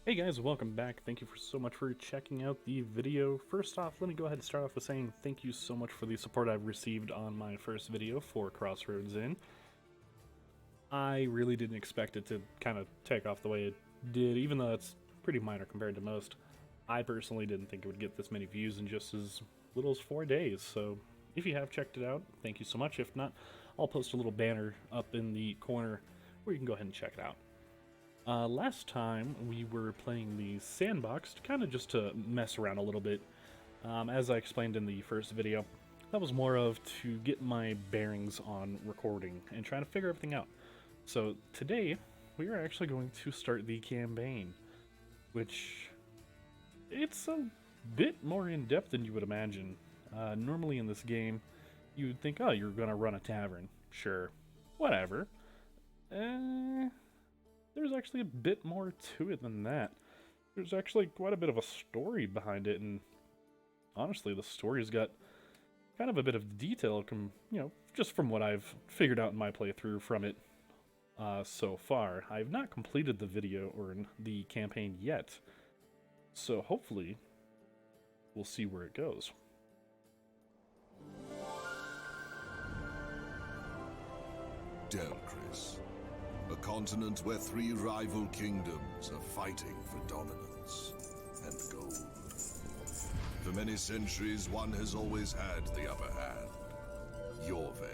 Hey guys, welcome back. Thank you so much for checking out the video. First off, let me go ahead and start off with saying thank you so much for the support I've received on my first video for Crossroads Inn. I really didn't expect it to kind of take off the way it did, even though it's pretty minor compared to most. I personally didn't think it would get this many views in just as little as 4 days, so if you have checked it out, thank you so much. If not, I'll post a little banner up in the corner where you can go ahead and check it out. Last time we were playing the sandbox, kind of just to mess around a little bit. As I explained in the first video, that was more of to get my bearings on recording and trying to figure everything out. So today, we are actually going to start the campaign, which it's a bit more in-depth than you would imagine. Normally in this game, you would think, oh, you're going to run a tavern. Sure, whatever. There's actually a bit more to it than that. There's actually quite a bit of a story behind it, and honestly, the story's got kind of a bit of detail, just from what I've figured out in my playthrough from it so far. I've not completed the video or the campaign yet, so hopefully we'll see where it goes. Delchris, a continent where 3 rival kingdoms are fighting for dominance and gold. For many centuries, one has always had the upper hand. Yorvale.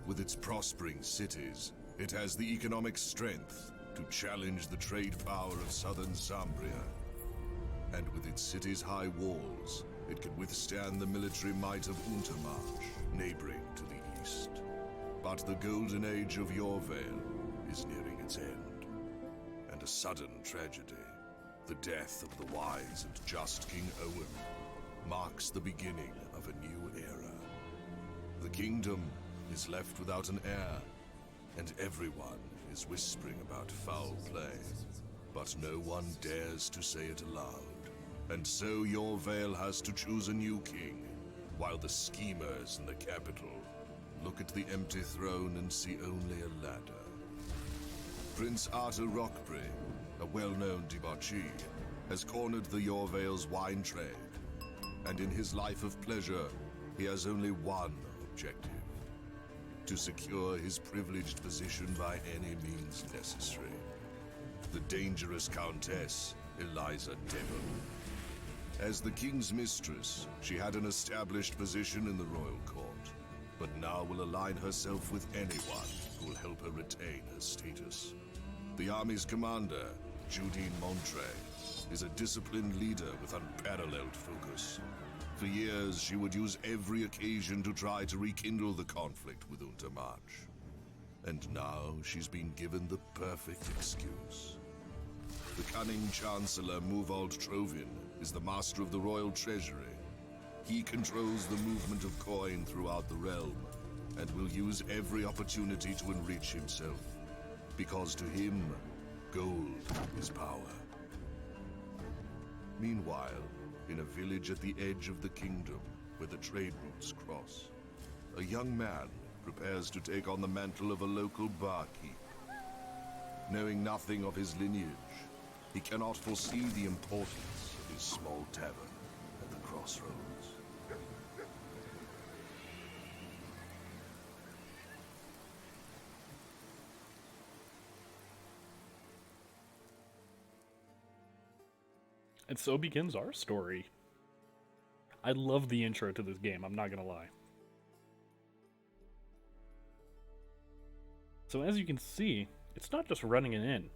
With its prospering cities, it has the economic strength to challenge the trade power of southern Zambria. And with its city's high walls, it can withstand the military might of Untermarch, neighboring to the east. But the golden age of Yorvale is nearing its end. And a sudden tragedy, the death of the wise and just King Owen, marks the beginning of a new era. The kingdom is left without an heir, and everyone is whispering about foul play. But no one dares to say it aloud. And so Yorvale has to choose a new king, while the schemers in the capital look at the empty throne and see only a ladder. Prince Arthur Rockbury, a well-known debauchee, has cornered the Yorvale's wine trade, and in his life of pleasure, he has only one objective: to secure his privileged position by any means necessary. The dangerous Countess, Eliza Devon. As the king's mistress, she had an established position in the royal court, but now will align herself with anyone who will help her retain her status. The army's commander, Judine Montre, is a disciplined leader with unparalleled focus. For years, she would use every occasion to try to rekindle the conflict with Untermarch. And now she's been given the perfect excuse. The cunning Chancellor Muvald Trovin is the master of the royal treasury. He controls the movement of coin throughout the realm, and will use every opportunity to enrich himself. Because to him, gold is power. Meanwhile, in a village at the edge of the kingdom, where the trade routes cross, a young man prepares to take on the mantle of a local barkeep. Knowing nothing of his lineage, he cannot foresee the importance of his small tavern at the Crossroads. And so begins our story. I love the intro to this game, I'm not gonna lie. So as you can see, it's not just running an inn.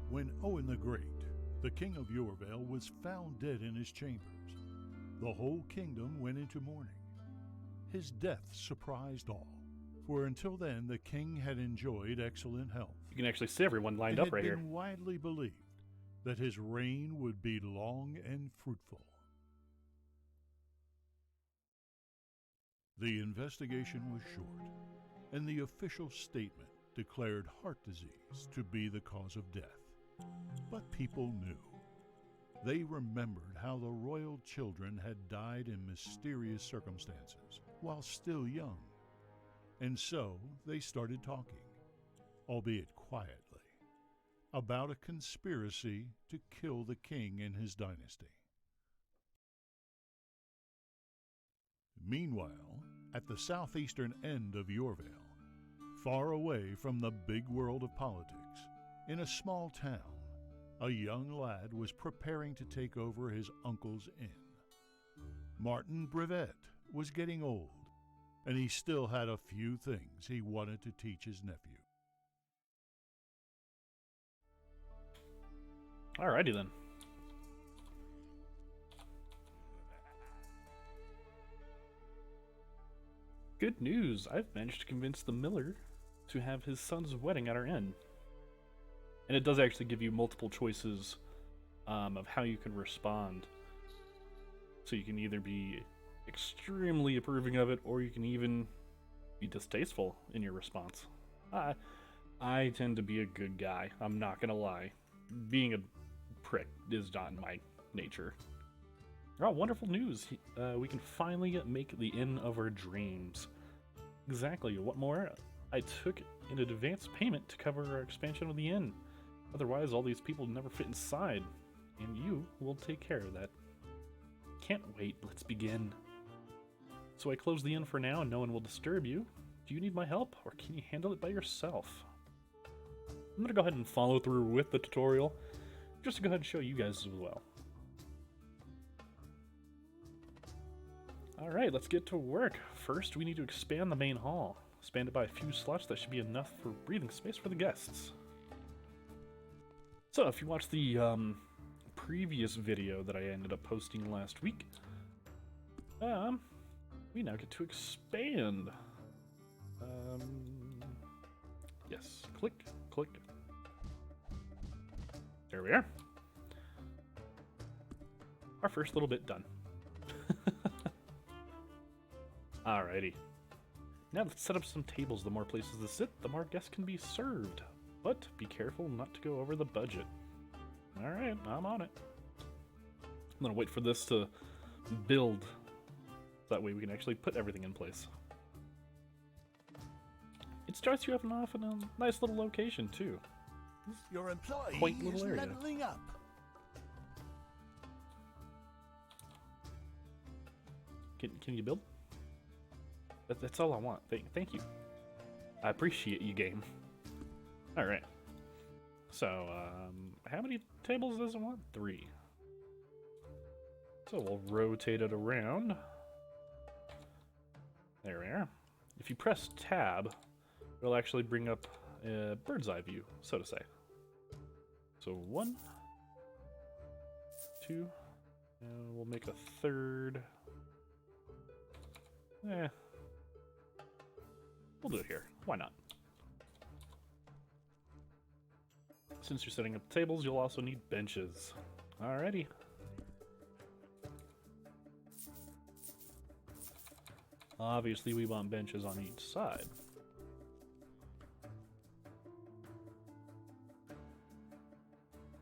When Owen the Great, the king of Yorvale, was found dead in his chambers, the whole kingdom went into mourning. His death surprised all, for until then the king had enjoyed excellent health. You can actually see everyone lined up right here. It had been widely believed that his reign would be long and fruitful. The investigation was short, and the official statement declared heart disease to be the cause of death. But people knew. They remembered how the royal children had died in mysterious circumstances while still young. And so they started talking, albeit quietly, about a conspiracy to kill the king and his dynasty. Meanwhile, at the southeastern end of Yorvale, far away from the big world of politics, in a small town, a young lad was preparing to take over his uncle's inn. Martin Brevet was getting old, and he still had a few things he wanted to teach his nephew. Alrighty then. Good news! I've managed to convince the miller to have his son's wedding at our inn. And it does actually give you multiple choices of how you can respond. So you can either be extremely approving of it, or you can even be distasteful in your response. I tend to be a good guy, I'm not gonna lie. Being a prick is not in my nature. Oh, wonderful news! We can finally make the inn of our dreams. Exactly, what more? I took an advance payment to cover our expansion of the inn. Otherwise, all these people never fit inside, and you will take care of that. Can't wait, let's begin. So I close the inn for now and no one will disturb you. Do you need my help, or can you handle it by yourself? I'm gonna go ahead and follow through with the tutorial, just to go ahead and show you guys as well. Alright, let's get to work. First, we need to expand the main hall. Expand it by a few slots, that should be enough for breathing space for the guests. So, if you watched the previous video that I ended up posting last week, we now get to expand. Yes, click. There we are. Our first little bit done. Alrighty. Now let's set up some tables. The more places to sit, the more guests can be served. But be careful not to go over the budget. Alright, I'm on it. I'm gonna wait for this to build. That way we can actually put everything in place. It starts you off in a nice little location too. Your employee Quaint little is area. leveling up. Can you build? That's all I want. Thank you. I appreciate you, game. Alright. So, how many tables does it want? 3. So we'll rotate it around. There we are. If you press tab, it'll actually bring up a bird's eye view, so to say. So 1, 2, and we'll make a third. We'll do it here. Why not? Since you're setting up tables, you'll also need benches. Alrighty. Obviously, we want benches on each side.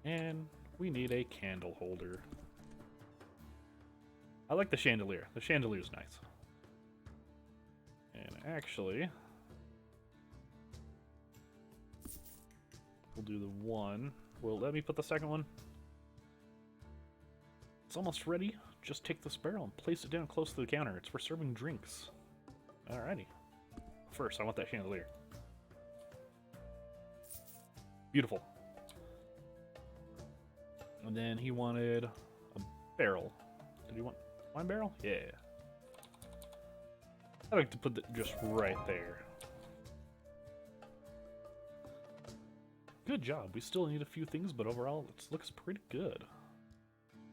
And we need a candle holder. I like the chandelier. The chandelier's nice. And actually, we'll do the one. Well, let me put the second one. It's almost ready. Just take this barrel and place it down close to the counter. It's for serving drinks. Alrighty. First, I want that chandelier. Beautiful. And then he wanted a barrel. Did he want wine barrel? Yeah. I like to put it just right there. Good job. We still need a few things, but overall it looks pretty good.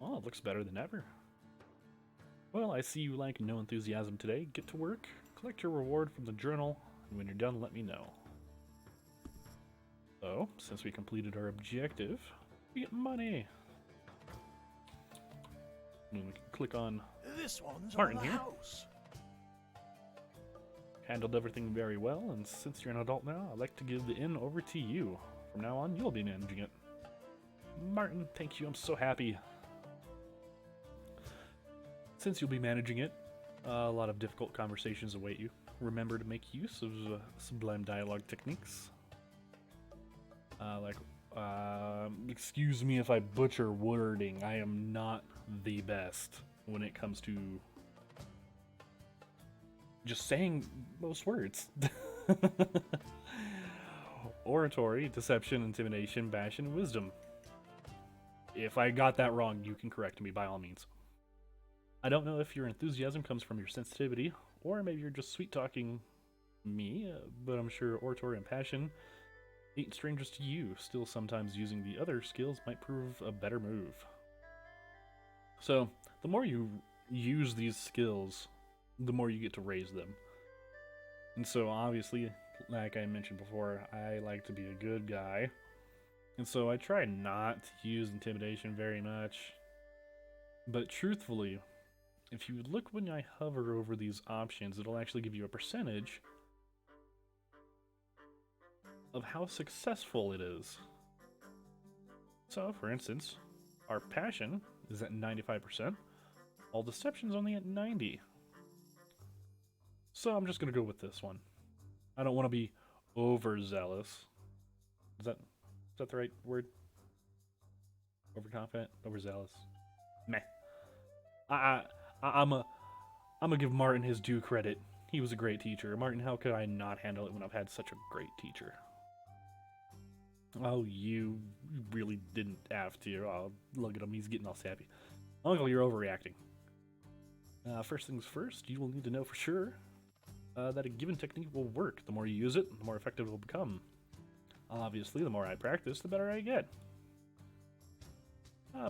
Oh, it looks better than ever. Well, I see you like no enthusiasm today. Get to work, collect your reward from the journal, and when you're done, let me know. So, since we completed our objective, we get money. And we can click on This one's Martin on the here. house. Handled everything very well, and since you're an adult now, I'd like to give the inn over to you. From now on, you'll be managing it. Martin, thank you, I'm so happy. Since you'll be managing it, a lot of difficult conversations await you. Remember to make use of sublime dialogue techniques. Excuse me if I butcher wording. I am not the best when it comes to just saying most words. Oratory, deception, intimidation, passion, and wisdom. If I got that wrong, you can correct me by all means. I don't know if your enthusiasm comes from your sensitivity, or maybe you're just sweet-talking me, but I'm sure oratory and passion ain't strangers to you. Still, sometimes using the other skills might prove a better move. So, the more you use these skills, the more you get to raise them. And so, obviously, like I mentioned before, I like to be a good guy. And so I try not to use intimidation very much. But truthfully, if you look when I hover over these options, it'll actually give you a percentage of how successful it is. So, for instance, our passion is at 95%, while deception's only at 90%. So I'm just going to go with this one. I don't want to be overzealous. Is that the right word? Overconfident? Overzealous? Meh. I'm gonna give Martin his due credit. He was a great teacher. Martin, how could I not handle it when I've had such a great teacher? Oh, you really didn't have to. Oh, look at him. He's getting all sappy. Uncle, you're overreacting. First things first, you will need to know for sure that a given technique will work. The more you use it, the more effective it will become. Obviously, the more I practice, the better I get.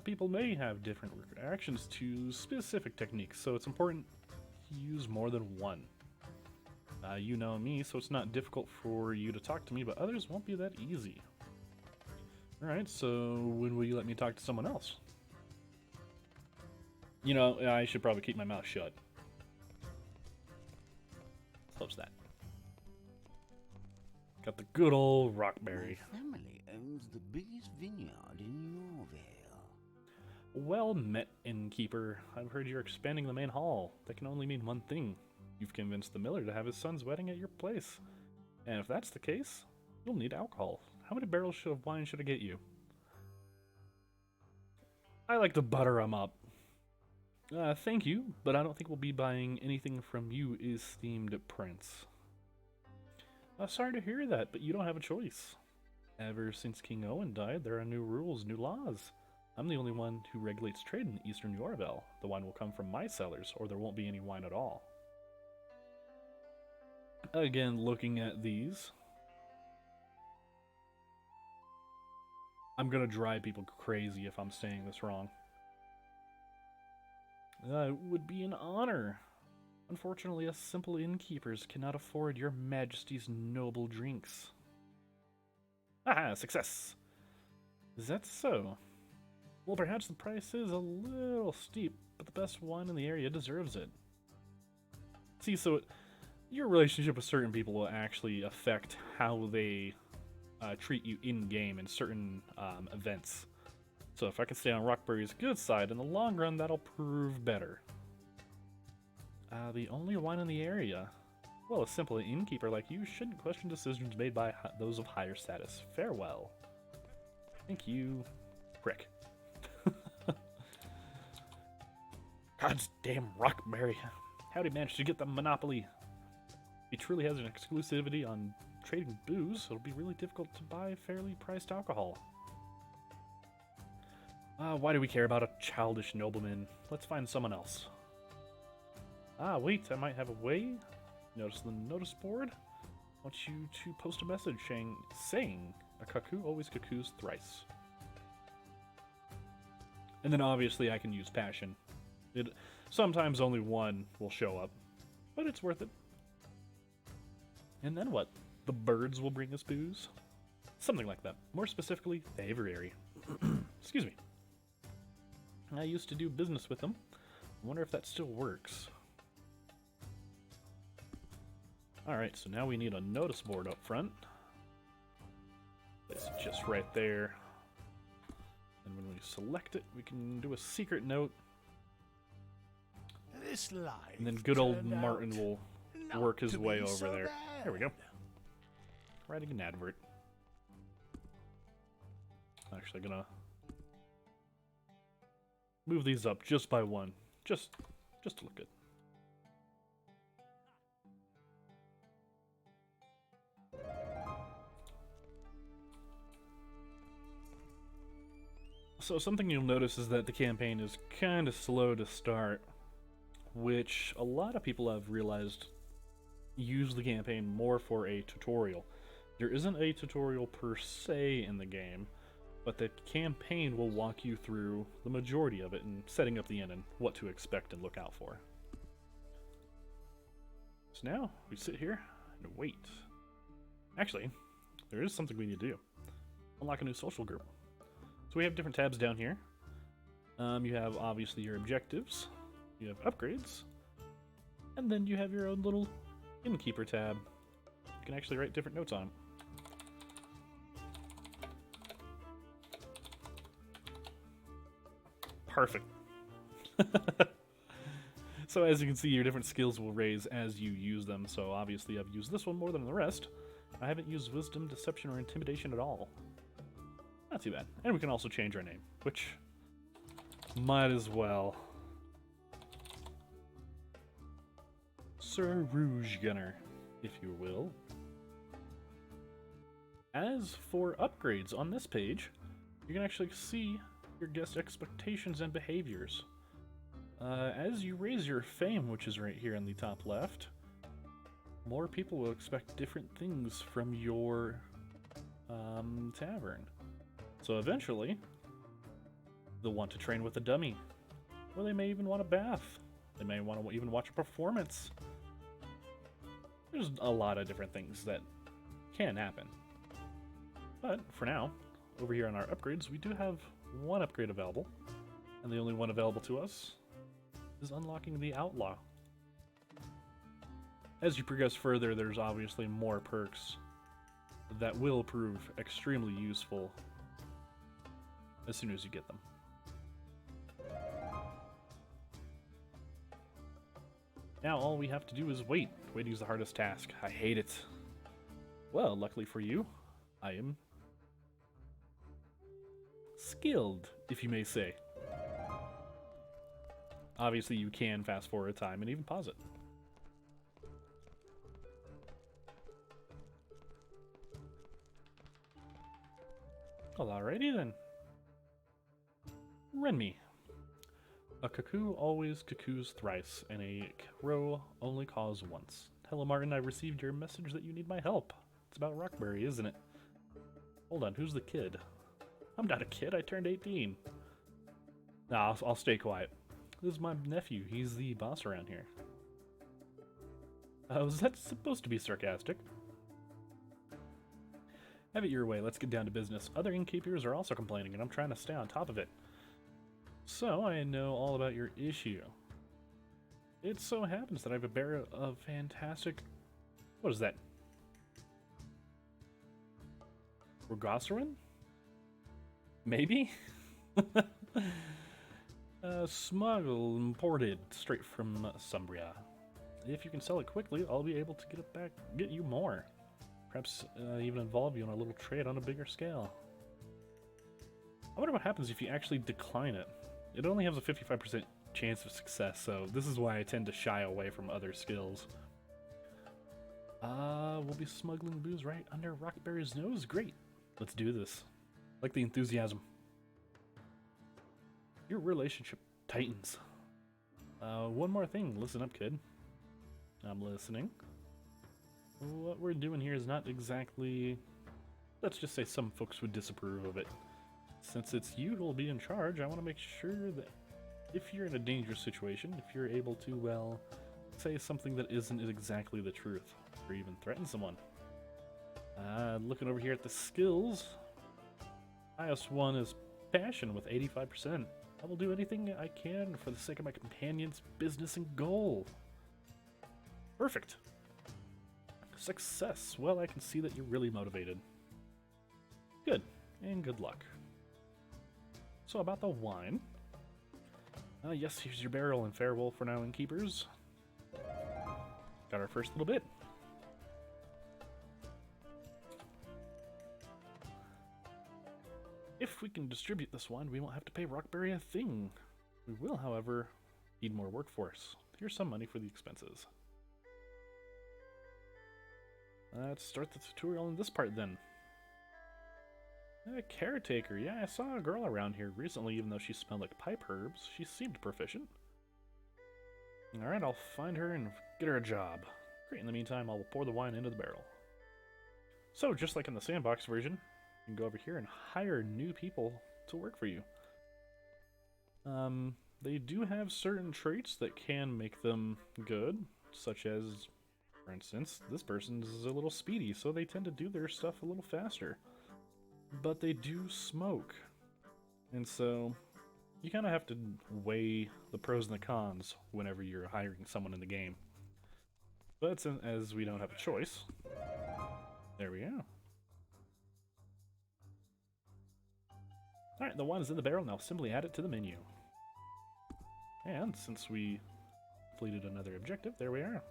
People may have different reactions to specific techniques, so it's important to use more than one. You know me, so it's not difficult for you to talk to me, but others won't be that easy. Alright, so when will you let me talk to someone else? You know, I should probably keep my mouth shut. Close that. Got the good old Rockberry. My family owns the biggest vineyard in Yorvale. Well met, innkeeper. I've heard you're expanding the main hall. That can only mean one thing. You've convinced the miller to have his son's wedding at your place. And if that's the case, you'll need alcohol. How many barrels of wine should I get you? I like to butter 'em up. Thank you, but I don't think we'll be buying anything from you, esteemed prince. Sorry to hear that, but you don't have a choice. Ever since King Owen died, there are new rules, new laws. I'm the only one who regulates trade in Eastern Yorvale. The wine will come from my cellars, or there won't be any wine at all. Again, looking at these, I'm gonna drive people crazy if I'm saying this wrong. It would be an honor. Unfortunately, us simple innkeepers cannot afford your majesty's noble drinks. Aha, success! Is that so? Well, perhaps the price is a little steep, but the best wine in the area deserves it. See, so your relationship with certain people will actually affect how they treat you in-game in certain events. So if I can stay on Rockberry's good side, in the long run, that'll prove better. The only wine in the area. Well, a simple innkeeper like you shouldn't question decisions made by those of higher status. Farewell. Thank you, prick. God's damn Rockberry. How'd he manage to get the monopoly? If he truly has an exclusivity on trading booze, it'll be really difficult to buy fairly priced alcohol. Why do we care about a childish nobleman? Let's find someone else. Wait, I might have a way. Notice the notice board? I want you to post a message saying a cuckoo always cuckoos thrice. And then obviously I can use passion. Sometimes only one will show up, but it's worth it. And then what? The birds will bring us booze? Something like that. More specifically, the aviary. Excuse me. I used to do business with them. I wonder if that still works. Alright, so now we need a notice board up front. Place it just right there. And when we select it, we can do a secret note. This life And then good old turned Martin out will not work his to way be over so there. bad. There we go. Writing an advert. actually gonna move these up just by one, just to look good. So something you'll notice is that the campaign is kind of slow to start, which a lot of people have realized use the campaign more for a tutorial. There isn't a tutorial per se in the game, but the campaign will walk you through the majority of it and setting up the inn and what to expect and look out for. So now we sit here and wait. Actually, there is something we need to do. Unlock a new social group. So we have different tabs down here. You have obviously your objectives, you have upgrades, and then you have your own little innkeeper tab. You can actually write different notes on them. Perfect. So as you can see, your different skills will raise as you use them. So obviously I've used this one more than the rest. I haven't used wisdom, deception, or intimidation at all. Not too bad. And we can also change our name, which might as well. Sir Rouge Gunner, if you will. As for upgrades on this page, you can actually see your guest expectations and behaviors. As you raise your fame, which is right here in the top left, more people will expect different things from your tavern. So eventually, they'll want to train with a dummy, or they may even want a bath. They may want to even watch a performance. There's a lot of different things that can happen. But for now, over here on our upgrades, we do have one upgrade available, and the only one available to us is unlocking the Outlaw. As you progress further, there's obviously more perks that will prove extremely useful as soon as you get them. Now all we have to do is wait. Waiting is the hardest task. I hate it. Well, luckily for you, I am skilled, if you may say. Obviously, you can fast forward time and even pause it. Well, alrighty then. Renmi. A cuckoo always cuckoos thrice, and a crow only caws once. Hello, Martin. I received your message that you need my help. It's about Rockberry, isn't it? Hold on, who's the kid? I'm not a kid. I turned 18. Nah, I'll stay quiet. This is my nephew. He's the boss around here. Was that supposed to be sarcastic? Have it your way. Let's get down to business. Other innkeepers are also complaining, and I'm trying to stay on top of it. So, I know all about your issue. It so happens that I have a barrel of fantastic... What is that? Rogosserin? Maybe? Smuggled, imported straight from Sumbria. If you can sell it quickly, I'll be able to get it back, get you more. Perhaps even involve you in a little trade on a bigger scale. I wonder what happens if you actually decline it. It only has a 55% chance of success, so this is why I tend to shy away from other skills. We'll be smuggling booze right under Rockberry's nose? Great. Let's do this. Like the enthusiasm. Your relationship tightens. One more thing. Listen up, kid. I'm listening. What we're doing here is not exactly... Let's just say some folks would disapprove of it. Since it's you who'll be in charge, I want to make sure that if you're in a dangerous situation, if you're able to, well, say something that isn't exactly the truth, or even threaten someone. Looking over here at the skills, highest one is passion with 85%. I will do anything I can for the sake of my companion's business and goal. Perfect. Success. Well, I can see that you're really motivated. Good, and good luck. So about the wine. Yes, here's your barrel and farewell for now, innkeepers. Got our first little bit. If if we can distribute this wine, we won't have to pay Rockberry a thing. We will, however, need more workforce. Here's some money for the expenses. Let's start the tutorial in this part then. A caretaker. Yeah, I saw a girl around here recently, even though she smelled like pipe herbs. She seemed proficient. Alright, I'll find her and get her a job. Great, in the meantime, I'll pour the wine into the barrel. So, just like in the sandbox version, you can go over here and hire new people to work for you. They do have certain traits that can make them good, such as, for instance, this person's a little speedy, so they tend to do their stuff a little faster. But they do smoke, and so you kind of have to weigh the pros and the cons whenever you're hiring someone in the game. But as we don't have a choice, there we go. Alright, the wine is in the barrel, now simply add it to the menu. And since we completed another objective, there we are.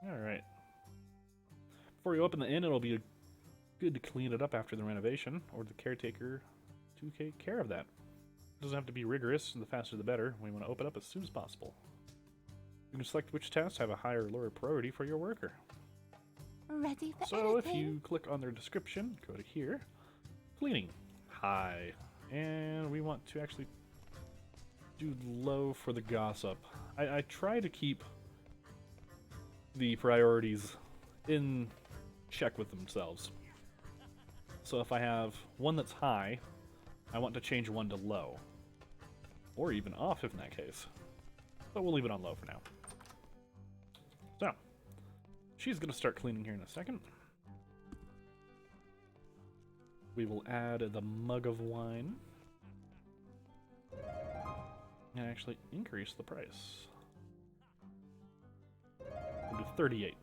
Alright. Before you open the inn, it'll be good to clean it up after the renovation, or the caretaker to take care of that. It doesn't have to be rigorous, and the faster the better. We want to open up as soon as possible. You can select which tasks have a higher or lower priority for your worker. Ready for So if anything? you click on their description, go to here, cleaning, high, and we want to actually do low for the gossip. I try to keep the priorities in check with themselves. So if I have one that's high, I want to change one to low. Or even off in that case. But we'll leave it on low for now. So, she's going to start cleaning here in a second. We will add the mug of wine. And actually increase the price. We'll do 38.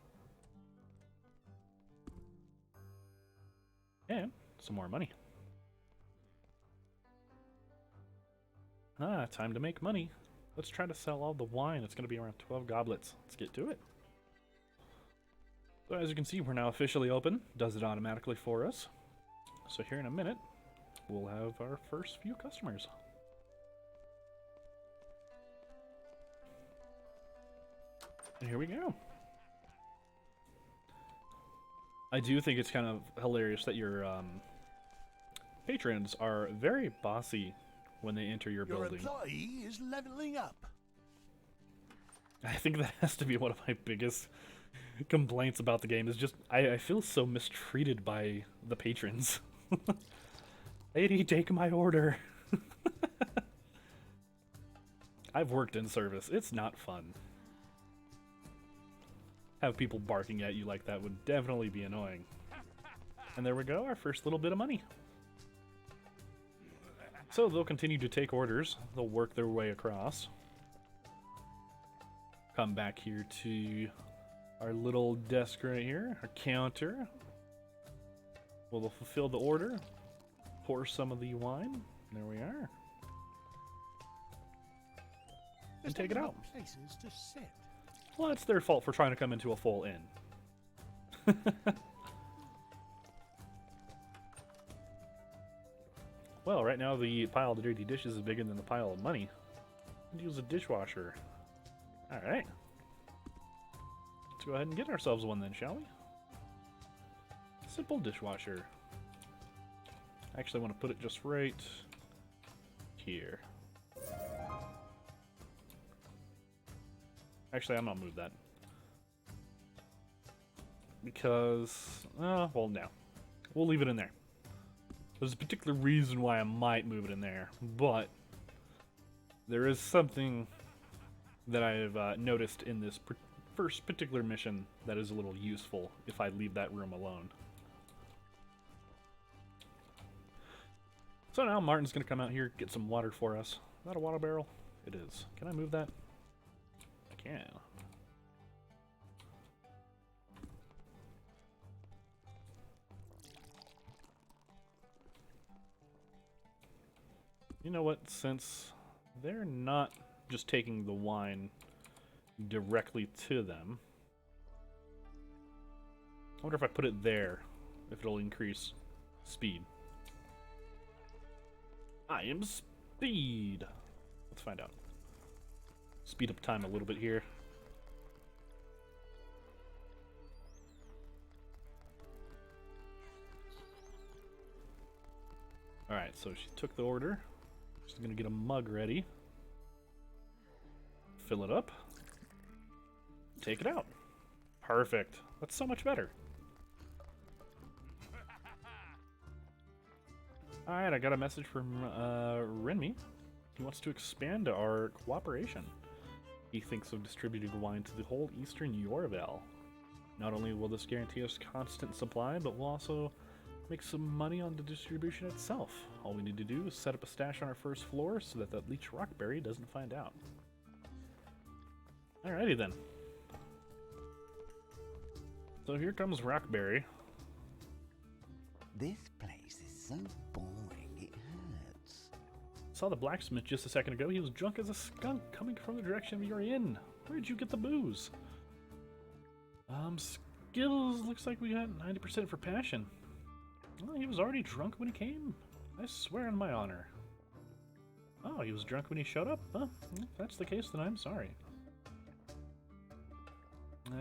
And some more money. Ah, time to make money. Let's try to sell all the wine. It's going to be around 12 goblets. Let's get to it. So as you can see, we're now officially open. Does it automatically for us. So here in a minute, we'll have our first few customers. And here we go. I do think it's kind of hilarious that your patrons are very bossy when they enter your Your building. employee is leveling up. I think that has to be one of my biggest complaints about the game, is just I feel so mistreated by the patrons. Lady, take my order. I've worked in service. It's not fun. Have people barking at you like that would definitely be annoying. And there we go, our first little bit of money. So they'll continue to take orders. They'll work their way across. Come back here to our little desk right here, our counter. We'll fulfill the order. Pour some of the wine. There we are. And take it out. Places to sit. Well, it's their fault for trying to come into a full inn. Well, right now the pile of dirty dishes is bigger than the pile of money. I'd use a dishwasher. Alright. Let's go ahead and get ourselves one then, shall we? Simple dishwasher. I actually want to put it just right here. Actually, I'm gonna move that. Because, well, no. We'll leave it in there. There's a particular reason why I might move it in there, but there is something that I've noticed in this first particular mission that is a little useful if I leave that room alone. So now Martin's gonna come out here, get some water for us. Is that a water barrel? It is. Can I move that? I can. You know what? Since they're not just taking the wine directly to them, I wonder if I put it there, if it'll increase speed. time speed. Let's find out. Speed up time a little bit here. Alright, so she took the order. She's gonna get a mug ready. Fill it up. Take it out. Perfect. That's so much better. Alright, I got a message from Renmi. He wants to expand our cooperation. He thinks of distributing wine to the whole eastern Yorvel. Not only will this guarantee us constant supply, but we'll also make some money on the distribution itself. All we need to do is set up a stash on our first floor so that that leech rockberry doesn't find out. Alrighty then. So here comes Rockberry. This place is so boring, it hurts. Saw the blacksmith just a second ago. He was drunk as a skunk coming from the direction of your inn. Where'd you get the booze? Skills, looks like we got 90% for passion. Well, he was already drunk when he came. I swear on my honor. Oh, he was drunk when he showed up? Huh? If that's the case, then I'm sorry.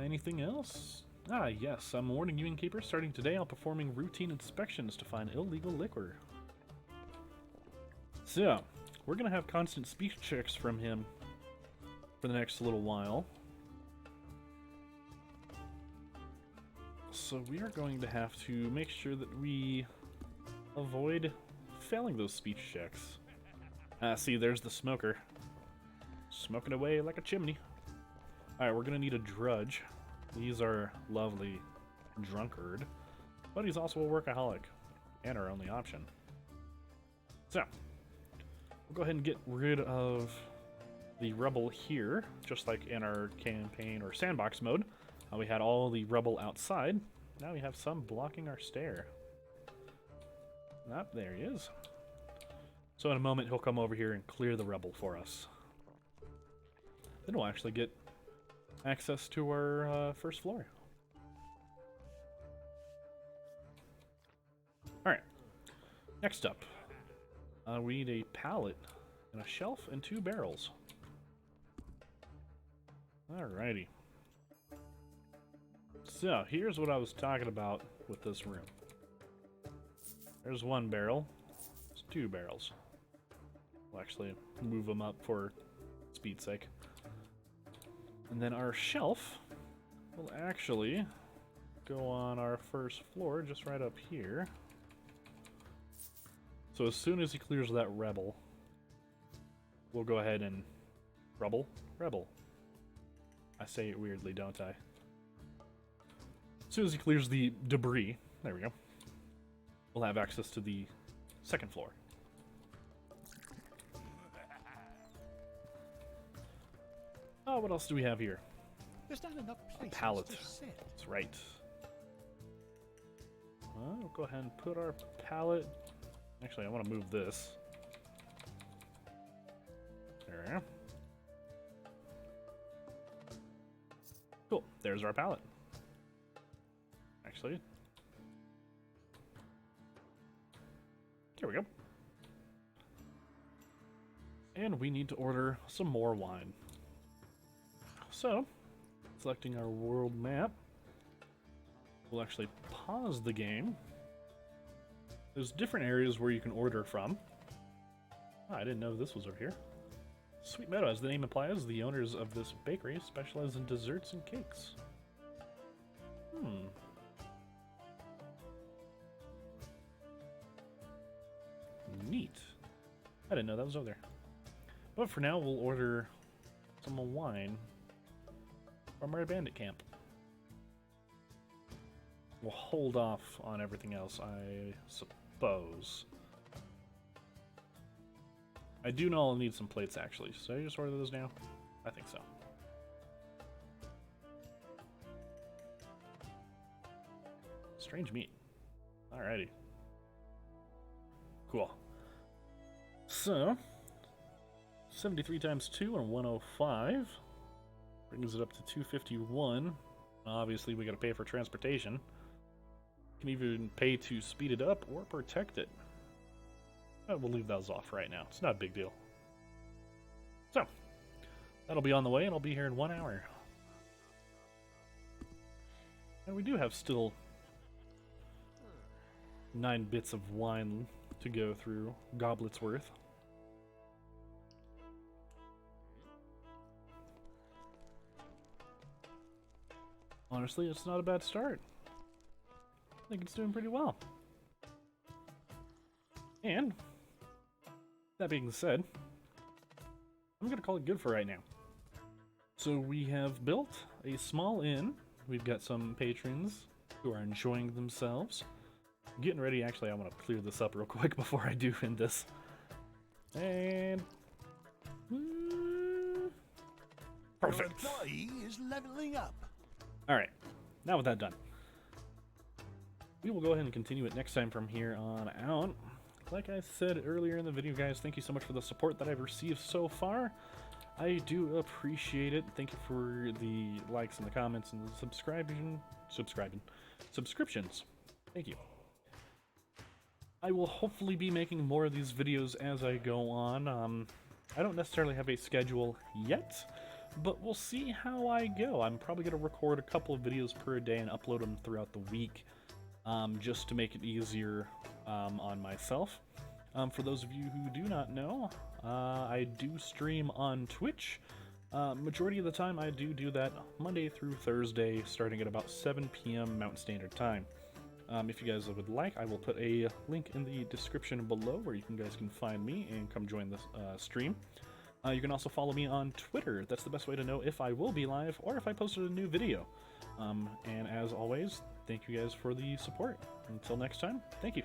Anything else? Ah, yes. I'm warning you, innkeeper. Starting today, I'm performing routine inspections to find illegal liquor. So, we're going to have constant speech checks from him for the next little while. So we are going to have to make sure that we avoid failing those speech checks. See, there's the smoker. Smoking away like a chimney. Alright, we're going to need a drudge. He's our lovely drunkard. But he's also a workaholic. And our only option. So, we'll go ahead and get rid of the rubble here. Just like in our campaign or sandbox mode. We had all the rubble outside. Now we have some blocking our stair. There he is. So in a moment he'll come over here and clear the rubble for us. Then we'll actually get access to our first floor. Alright. Next up. We need a pallet and a shelf and 2 barrels. Alrighty. So, here's what I was talking about with this room. There's 1 barrel. There's 2 barrels. We'll actually move them up for speed's sake. And then our shelf will actually go on our first floor, just right up here. So as soon as he clears that rebel, we'll go ahead and... Rebel? I say it weirdly, don't I? As soon as he clears the debris, there we go, we'll have access to the second floor. Oh, what else do we have here? There's not enough places Pallet. to sit. That's right. We'll go ahead and put our pallet... Actually, I want to move this. There we go. Cool, there's our pallet. Actually, here we go. And we need to order some more wine. So, selecting our world map, we'll actually pause the game. There's different areas where you can order from. Oh, I didn't know this was over here. Sweet Meadow, as the name implies, the owners of this bakery specialize in desserts and cakes. Neat. I didn't know that was over there. But for now, we'll order some wine from our bandit camp. We'll hold off on everything else, I suppose. I do know I'll need some plates, actually. So I just order those now? I think so. Strange meat. Alrighty. Cool. So, 73 times 2 and 105 brings it up to 251. Obviously, we gotta pay for transportation. Can even pay to speed it up or protect it. We'll leave those off right now. It's not a big deal. So, that'll be on the way, and I'll be here in 1 hour. And we do have still 9 bits of wine to go through, goblets worth. Honestly, it's not a bad start. I think it's doing pretty well. And, that being said, I'm going to call it good for right now. So we have built a small inn. We've got some patrons who are enjoying themselves. Getting ready, actually I want to clear this up real quick before I do end this. And... perfect. Your employee is leveling up. Alright, now with that done, we will go ahead and continue it next time from here on out. Like I said earlier in the video, guys, thank you so much for the support that I've received so far. I do appreciate it. Thank you for the likes and the comments and the subscriptions. Thank you. I will hopefully be making more of these videos as I go on. I don't necessarily have a schedule yet, but we'll see how I go. I'm probably going to record a couple of videos per day and upload them throughout the week, just to make it easier on myself. For those of you who do not know, I do stream on Twitch. Majority of the time I do that Monday through Thursday, starting at about 7 p.m. Mountain Standard Time. If you guys would like, I will put a link in the description below where you guys can find me and come join the stream. You can also follow me on Twitter. That's the best way to know if I will be live or if I posted a new video. And as always, thank you guys for the support. Until next time, thank you.